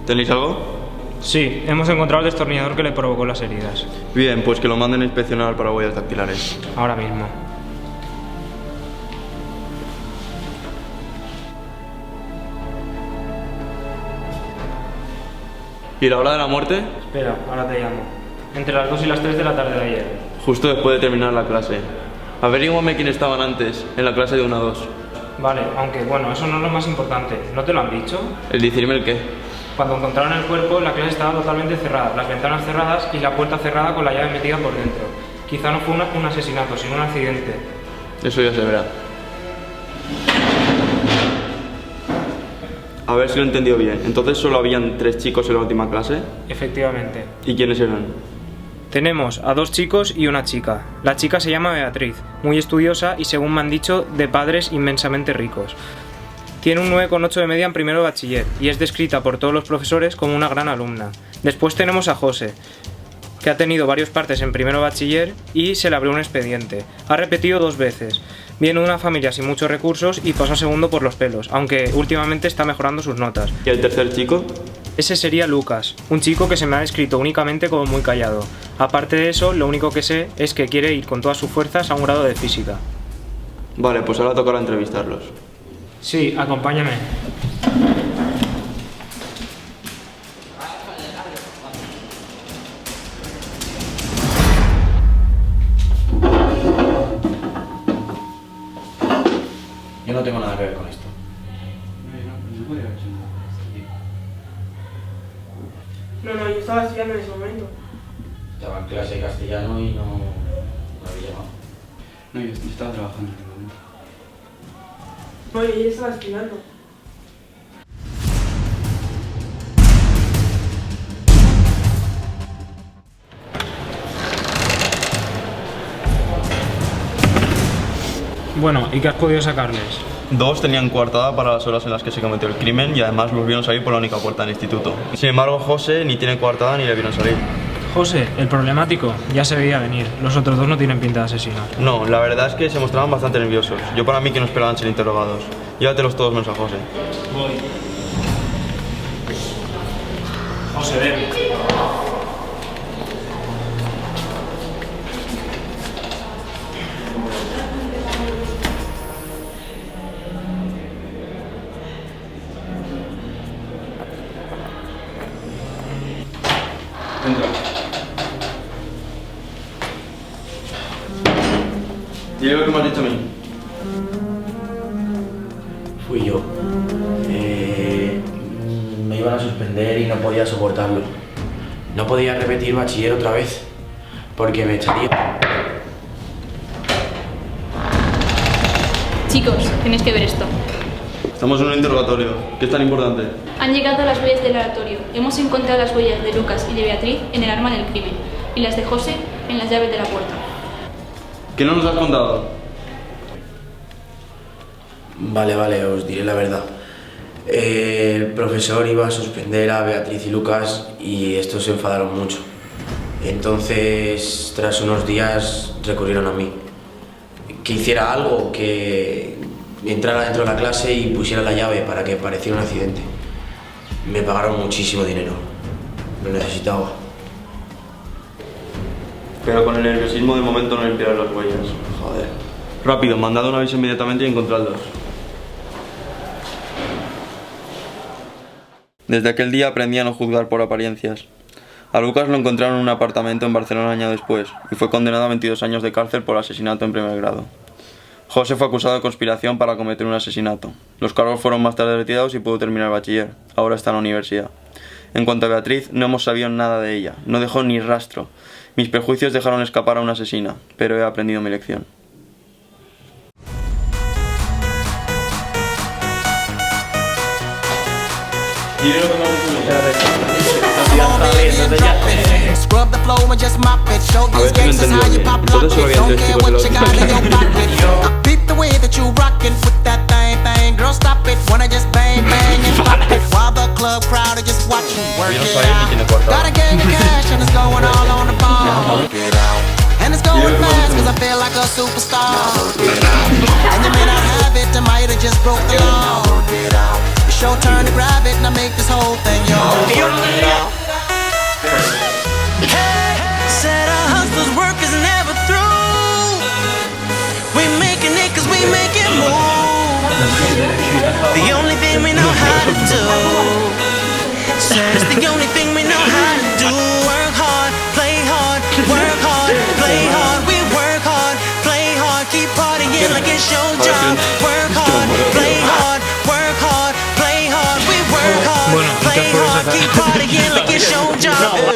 ¿Tenéis algo? Sí, hemos encontrado el destornillador que le provocó las heridas. Bien, pues que lo manden a inspeccionar para huellas dactilares. Ahora mismo. ¿Y la hora de la muerte? Espera, ahora te llamo. Entre las 2 y las 3 de la tarde de ayer. Justo después de terminar la clase. Averígame quién estaban antes, en la clase de 1 a 2. Vale, aunque bueno, eso no es lo más importante. ¿No te lo han dicho? ¿El decirme el qué? Cuando encontraron el cuerpo, la clase estaba totalmente cerrada, las ventanas cerradas y la puerta cerrada con la llave metida por dentro. Quizá no fue un asesinato, sino un accidente. Eso ya se verá. A ver si lo he entendido bien. Entonces solo habían 3 chicos en la última clase. Efectivamente. ¿Y quiénes eran? Tenemos a 2 chicos y una chica. La chica se llama Beatriz, muy estudiosa y, según me han dicho, de padres inmensamente ricos. Tiene un 9,8 de media en primero de bachiller y es descrita por todos los profesores como una gran alumna. Después tenemos a José, que ha tenido varios partes en primero de bachiller y se le abrió un expediente. Ha repetido 2 veces. Viene de una familia sin muchos recursos y pasó a segundo por los pelos, aunque últimamente está mejorando sus notas. ¿Y el tercer chico? Ese sería Lucas, un chico que se me ha descrito únicamente como muy callado. Aparte de eso, lo único que sé es que quiere ir con todas sus fuerzas a un grado de física. Vale, pues ahora tocará entrevistarlos. Sí, acompáñame. Yo no tengo nada que ver con esto. No, yo estaba estudiando en ese momento. Estaba en clase de castellano y no había llamado. No, yo estaba trabajando en el momento. No, yo estaba estudiando. Bueno, ¿y qué has podido sacarles? 2 tenían coartada para las horas en las que se cometió el crimen y además los vieron salir por la única puerta del instituto. Sin embargo, José ni tiene coartada ni le vieron salir. José, el problemático, ya se veía venir. Los otros 2 no tienen pinta de asesinos. No, la verdad es que se mostraban bastante nerviosos. Yo para mí que no esperaban ser interrogados. Llévatelos todos menos a José. Voy. José, ven. Entra. Dile lo que me has dicho a mí. Fui yo. Me iban a suspender y no podía soportarlo. No podía repetir bachiller otra vez, porque me echaría. Chicos, tenéis que ver esto. Estamos en un interrogatorio. ¿Qué es tan importante? Han llegado las huellas del aleatorio. Hemos encontrado las huellas de Lucas y de Beatriz en el arma del crimen y las de José en las llaves de la puerta. ¿Qué no nos has contado? Vale, os diré la verdad. El profesor iba a suspender a Beatriz y Lucas y estos se enfadaron mucho. Entonces, tras unos días, recurrieron a mí. Que hiciera algo, que entrara dentro de la clase y pusiera la llave para que pareciera un accidente. Me pagaron muchísimo dinero. Lo necesitaba. Pero con el nerviosismo de momento no limpiaron las huellas. Joder. Rápido, mandad un aviso inmediatamente y encontradlos. Desde aquel día aprendí a no juzgar por apariencias. A Lucas lo encontraron en un apartamento en Barcelona un año después y fue condenado a 22 años de cárcel por asesinato en primer grado. José fue acusado de conspiración para cometer un asesinato. Los cargos fueron más tarde retirados y pudo terminar el bachiller. Ahora está en la universidad. En cuanto a Beatriz, no hemos sabido nada de ella. No dejó ni rastro. Mis prejuicios dejaron escapar a una asesina, pero he aprendido mi lección. Scrub the flow and just mop it. Show A ver these si lo he gangsters how you entendido pop bien. lock Entonces solo it. habían Don't 3 care chicos en what la you última got in your pocket. I peep the way that you rockin' with that thing. Girl, stop it. Wanna just bang and pop it. While the club crowd are just watching. Work Yo no it sabía ni quién out. es coartada. Got a gang of cash and it's going all on the phone. Work it out. And it's going fast cause I feel like a superstar. And you may not have it, I might have just broke the law. your turn to grab it, and I make this whole thing yours. Hey, said a hustler's work is never through. We making it 'cause we make it move. The only thing we know how to do. Said it's the only thing we know how to do. Work hard, play hard, work hard, play hard. We work hard, play hard, keep partying like it's your job. Work hard, play hard, work hard, play hard. We work hard, play hard, keep partying like it's your job.